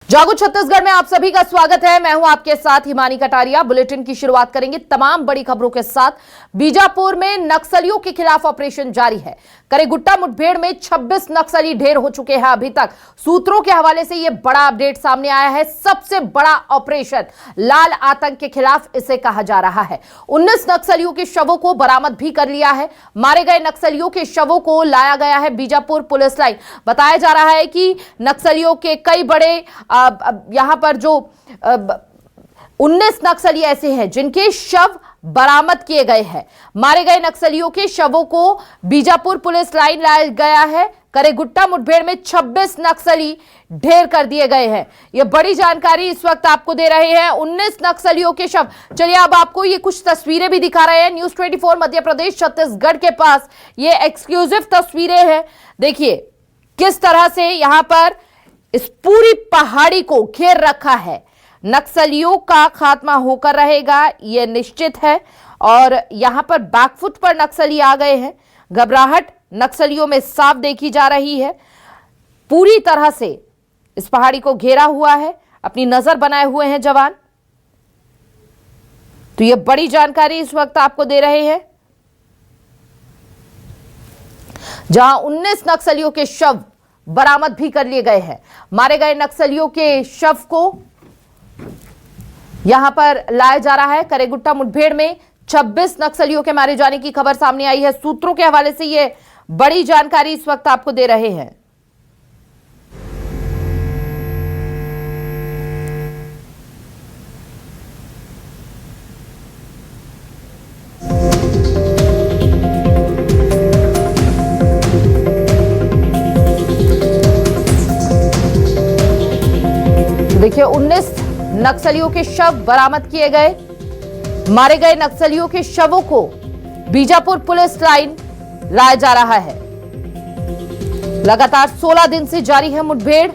जागो छत्तीसगढ़ में आप सभी का स्वागत है। मैं हूं आपके साथ हिमानी कटारिया। बुलेटिन की शुरुआत करेंगे तमाम बड़ी खबरों के साथ। बीजापुर में नक्सलियों के खिलाफ ऑपरेशन जारी है। करेगुट्टा मुठभेड़ में 26 नक्सली ढेर हो चुके हैं अभी तक। सूत्रों के हवाले से यह बड़ा अपडेट सामने आया है। सबसे बड़ा ऑपरेशन लाल आतंक के खिलाफ इसे कहा जा रहा है। 19 नक्सलियों के शवों को बरामद भी कर लिया है। मारे गए नक्सलियों के शवों को लाया गया है बीजापुर पुलिस लाइन। बताया जा रहा है कि नक्सलियों के कई बड़े यहां पर जो 19 नक्सली ऐसे हैं जिनके शव बरामद किए गए हैं। मारे गए नक्सलियों के शवों को बीजापुर पुलिस लाइन लाया गया है। करेगुट्टा मुठभेड़ में 26 नक्सली ढेर कर दिए गए हैं। यह बड़ी जानकारी इस वक्त आपको दे रहे हैं। 19 नक्सलियों के शव। चलिए अब आपको ये कुछ तस्वीरें भी दिखा रहे हैं। न्यूज़ 24 मध्य प्रदेश छत्तीसगढ़ के पास ये एक्सक्लूसिव तस्वीरें हैं। देखिए किस तरह से यहां पर इस पूरी पहाड़ी को घेर रखा है। नक्सलियों का खात्मा होकर रहेगा यह निश्चित है। और यहां पर बैकफुट पर नक्सली आ गए हैं। घबराहट नक्सलियों में साफ देखी जा रही है। पूरी तरह से इस पहाड़ी को घेरा हुआ है। अपनी नजर बनाए हुए हैं जवान। तो यह बड़ी जानकारी इस वक्त आपको दे रहे हैं। जहां 19 नक्सलियों के शव बरामद भी कर लिए गए हैं। मारे गए नक्सलियों के शव को यहां पर लाया जा रहा है। करेगुट्टा मुठभेड़ में 26 नक्सलियों के मारे जाने की खबर सामने आई है। सूत्रों के हवाले से यह बड़ी जानकारी इस वक्त आपको दे रहे हैं। देखिए 19 नक्सलियों के शव बरामद किए गए। मारे गए नक्सलियों के शवों को बीजापुर पुलिस लाइन लाया जा रहा है। लगातार 16 दिन से जारी है मुठभेड़।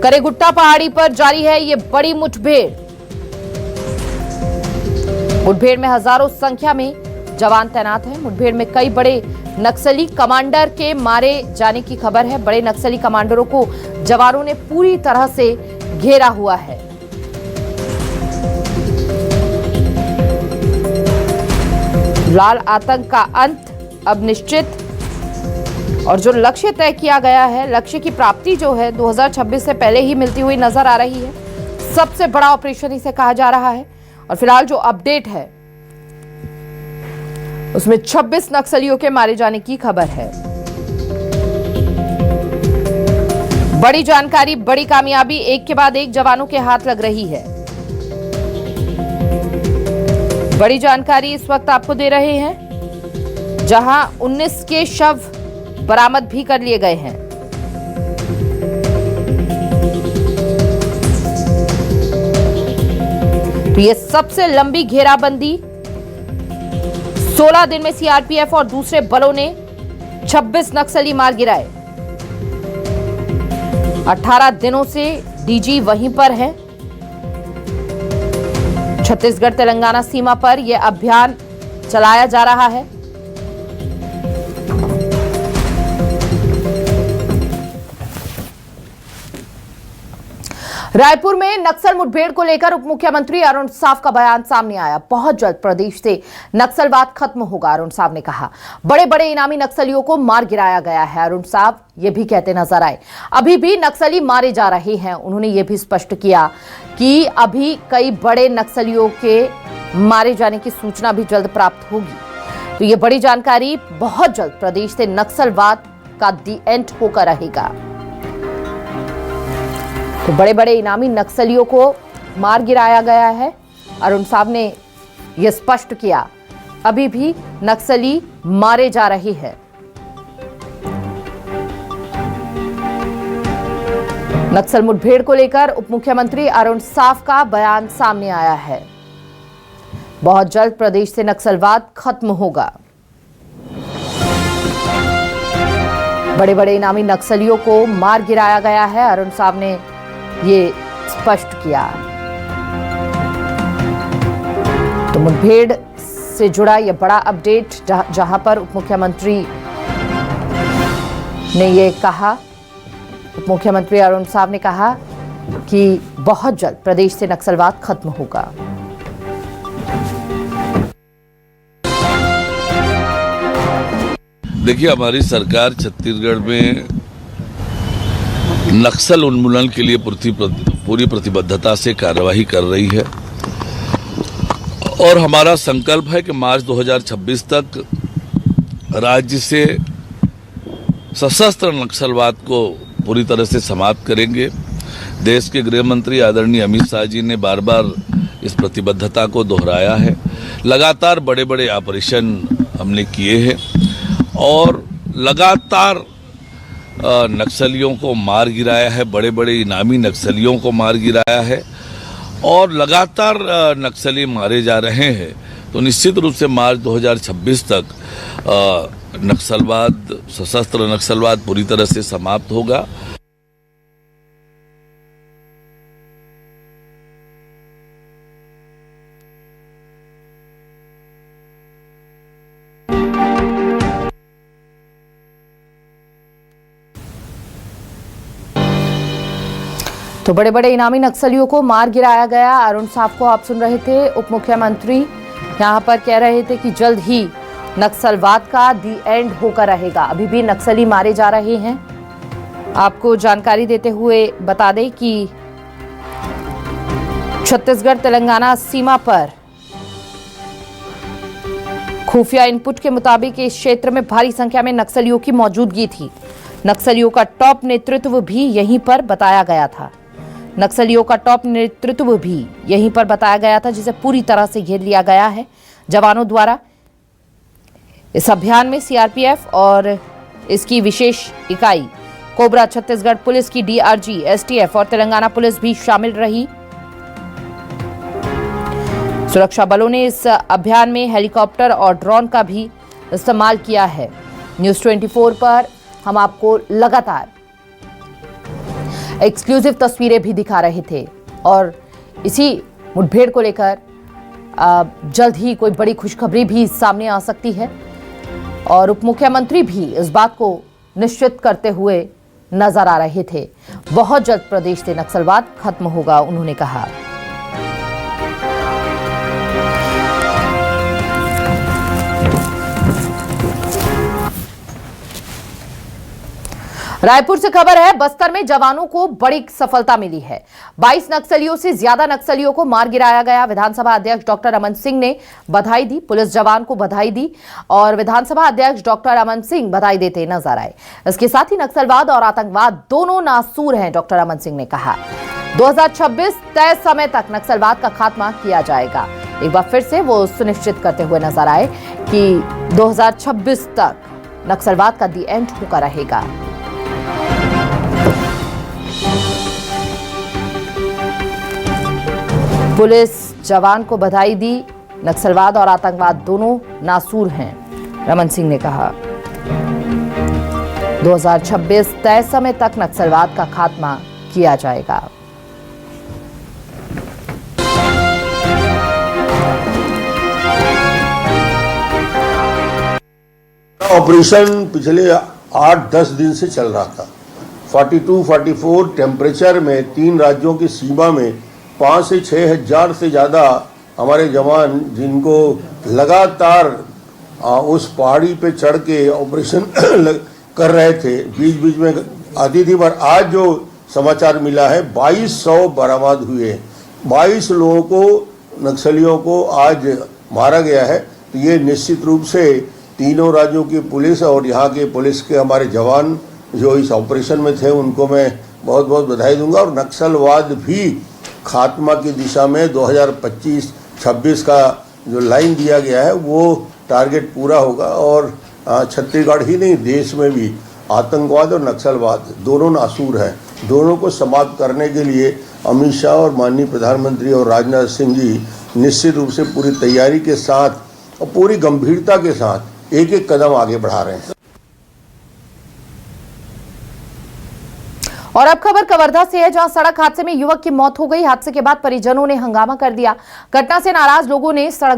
करेगुट्टा पहाड़ी पर जारी है यह बड़ी मुठभेड़। मुठभेड़ में हजारों संख्या में जवान तैनात हैं। मुठभेड़ में कई बड़े नक्सली कमांडर के मारे जाने की खबर है। बड़े नक्सली कमांडरों को जवानों ने पूरी तरह से घेरा हुआ है। लाल आतंक का अंत अब निश्चित। और जो लक्ष्य तय किया गया है, लक्ष्य की प्राप्ति जो है 2026 से पहले ही मिलती हुई नजर आ रही है। सबसे बड़ा ऑपरेशन इसे कहा जा रहा है। और फिलहाल जो अपडेट है उसमें 26 नक्सलियों के मारे जाने की खबर है। बड़ी जानकारी, बड़ी कामयाबी, एक के बाद एक जवानों के हाथ लग रही है। बड़ी जानकारी इस वक्त आपको दे रहे हैं। जहां 19 के शव बरामद भी कर लिए गए हैं। तो यह सबसे लंबी घेराबंदी। 16 दिन में सीआरपीएफ और दूसरे बलों ने 26 नक्सली मार गिराए। 18 दिनों से डीजी वहीं पर है। छत्तीसगढ़ तेलंगाना सीमा पर यह अभियान चलाया जा रहा है। रायपुर में नक्सल मुठभेड़ को लेकर उप मुख्यमंत्री अरुण साव का बयान सामने आया। बहुत जल्द प्रदेश से नक्सलवाद खत्म होगा, अरुण साव ने कहा। बड़े बड़े इनामी नक्सलियों को मार गिराया गया है। अरुण साव ये भी कहते नजर आए अभी भी नक्सली मारे जा रहे हैं। उन्होंने ये भी स्पष्ट किया कि अभी कई बड़े नक्सलियों के मारे जाने की सूचना भी जल्द प्राप्त होगी। तो ये बड़ी जानकारी। बहुत जल्द प्रदेश से नक्सलवाद का दी एंड होकर रहेगा। तो बड़े बड़े इनामी नक्सलियों को मार गिराया गया है। अरुण साव ने यह स्पष्ट किया अभी भी नक्सली मारे जा रहे हैं। नक्सल मुठभेड़ को लेकर उप मुख्यमंत्री अरुण साव का बयान सामने आया है। बहुत जल्द प्रदेश से नक्सलवाद खत्म होगा। बड़े बड़े इनामी नक्सलियों को मार गिराया गया है। अरुण साव ने ये स्पष्ट किया। तो मुठभेड़ से जुड़ा यह बड़ा अपडेट जहां पर उप मुख्यमंत्री ने यह कहा, उप मुख्यमंत्री अरुण साव ने कहा कि बहुत जल्द प्रदेश से नक्सलवाद खत्म होगा। देखिए, हमारी सरकार छत्तीसगढ़ में नक्सल उन्मूलन के लिए पूरी प्रतिबद्धता से कार्यवाही कर रही है और हमारा संकल्प है कि मार्च 2026 तक राज्य से सशस्त्र नक्सलवाद को पूरी तरह से समाप्त करेंगे। देश के गृह मंत्री आदरणीय अमित शाह जी ने बार बार इस प्रतिबद्धता को दोहराया है। लगातार बड़े बड़े ऑपरेशन हमने किए हैं और लगातार नक्सलियों को मार गिराया है, बड़े बड़े इनामी नक्सलियों को मार गिराया है और लगातार नक्सली मारे जा रहे हैं। तो निश्चित रूप से मार्च 2026 तक नक्सलवाद, सशस्त्र नक्सलवाद पूरी तरह से समाप्त होगा। तो बड़े बड़े इनामी नक्सलियों को मार गिराया गया। अरुण साफ को आप सुन रहे थे। उप मुख्यमंत्री यहां पर कह रहे थे कि जल्द ही नक्सलवाद का दी एंड होकर रहेगा। अभी भी नक्सली मारे जा रहे हैं। आपको जानकारी देते हुए बता दें कि छत्तीसगढ़ तेलंगाना सीमा पर खुफिया इनपुट के मुताबिक इस क्षेत्र में भारी संख्या में नक्सलियों की मौजूदगी थी। नक्सलियों का टॉप नेतृत्व भी यहीं पर बताया गया था। जिसे पूरी तरह से घेर लिया गया है जवानों द्वारा। इस अभियान में सीआरपीएफ और इसकी विशेष इकाई कोबरा, छत्तीसगढ़ पुलिस की डीआरजी, एसटीएफ और तेलंगाना पुलिस भी शामिल रही। सुरक्षा बलों ने इस अभियान में हेलीकॉप्टर और ड्रोन का भी इस्तेमाल किया है। न्यूज़ 24 पर हम आपको लगातार एक्सक्लूसिव तस्वीरें भी दिखा रहे थे और इसी मुठभेड़ को लेकर जल्द ही कोई बड़ी खुशखबरी भी सामने आ सकती है और उप मुख्यमंत्री भी इस बात को निश्चित करते हुए नजर आ रहे थे। बहुत जल्द प्रदेश से नक्सलवाद खत्म होगा, उन्होंने कहा। रायपुर से खबर है, बस्तर में जवानों को बड़ी सफलता मिली है। 22 नक्सलियों से ज्यादा नक्सलियों को मार गिराया गया। विधानसभा अध्यक्ष डॉक्टर रमन सिंह ने बधाई दी, पुलिस जवान को बधाई दी और विधानसभा अध्यक्ष डॉक्टर रमन सिंह बधाई देते नजर आए। इसके साथ ही नक्सलवाद और आतंकवाद दोनों नासूर हैं, डॉक्टर रमन सिंह ने कहा। 2026 तय समय तक नक्सलवाद का खात्मा किया जाएगा। एक बार फिर से वो सुनिश्चित करते हुए नजर आए कि 2026 तक नक्सलवाद का दी एंड होकर रहेगा। पुलिस जवान को बधाई दी। नक्सलवाद और आतंकवाद दोनों नासूर हैं, रमन सिंह ने कहा। 2026 तय समय तक नक्सलवाद का खात्मा किया जाएगा। ऑपरेशन पिछले 8-10 दिन से चल रहा था। 42-44 टेम्परेचर में 3 राज्यों की सीमा में 5 से 6 हजार से ज़्यादा हमारे जवान, जिनको लगातार उस पहाड़ी पे चढ़ के ऑपरेशन कर रहे थे, बीच बीच में आती थी। पर आज जो समाचार मिला है 2200 बरामद हुए। 22 लोगों को, नक्सलियों को आज मारा गया है। तो ये निश्चित रूप से तीनों राज्यों की पुलिस और यहाँ के पुलिस के हमारे जवान जो इस ऑपरेशन में थे, उनको मैं बहुत बहुत बधाई दूंगा। और नक्सलवाद भी खात्मा की दिशा में 2025-26 का जो लाइन दिया गया है, वो टारगेट पूरा होगा। और छत्तीसगढ़ ही नहीं, देश में भी आतंकवाद और नक्सलवाद दोनों नासूर हैं। दोनों को समाप्त करने के लिए अमित शाह और माननीय प्रधानमंत्री और राजनाथ सिंह जी निश्चित रूप से पूरी तैयारी के साथ और पूरी गंभीरता के साथ एक एक कदम आगे बढ़ा रहे हैं। और अब खबर कवर्धा से है, जहां सड़क हादसे में युवक की मौत हो गई। हादसे के बाद परिजनों ने हंगामा कर दिया। घटना से नाराज लोगों ने सड़क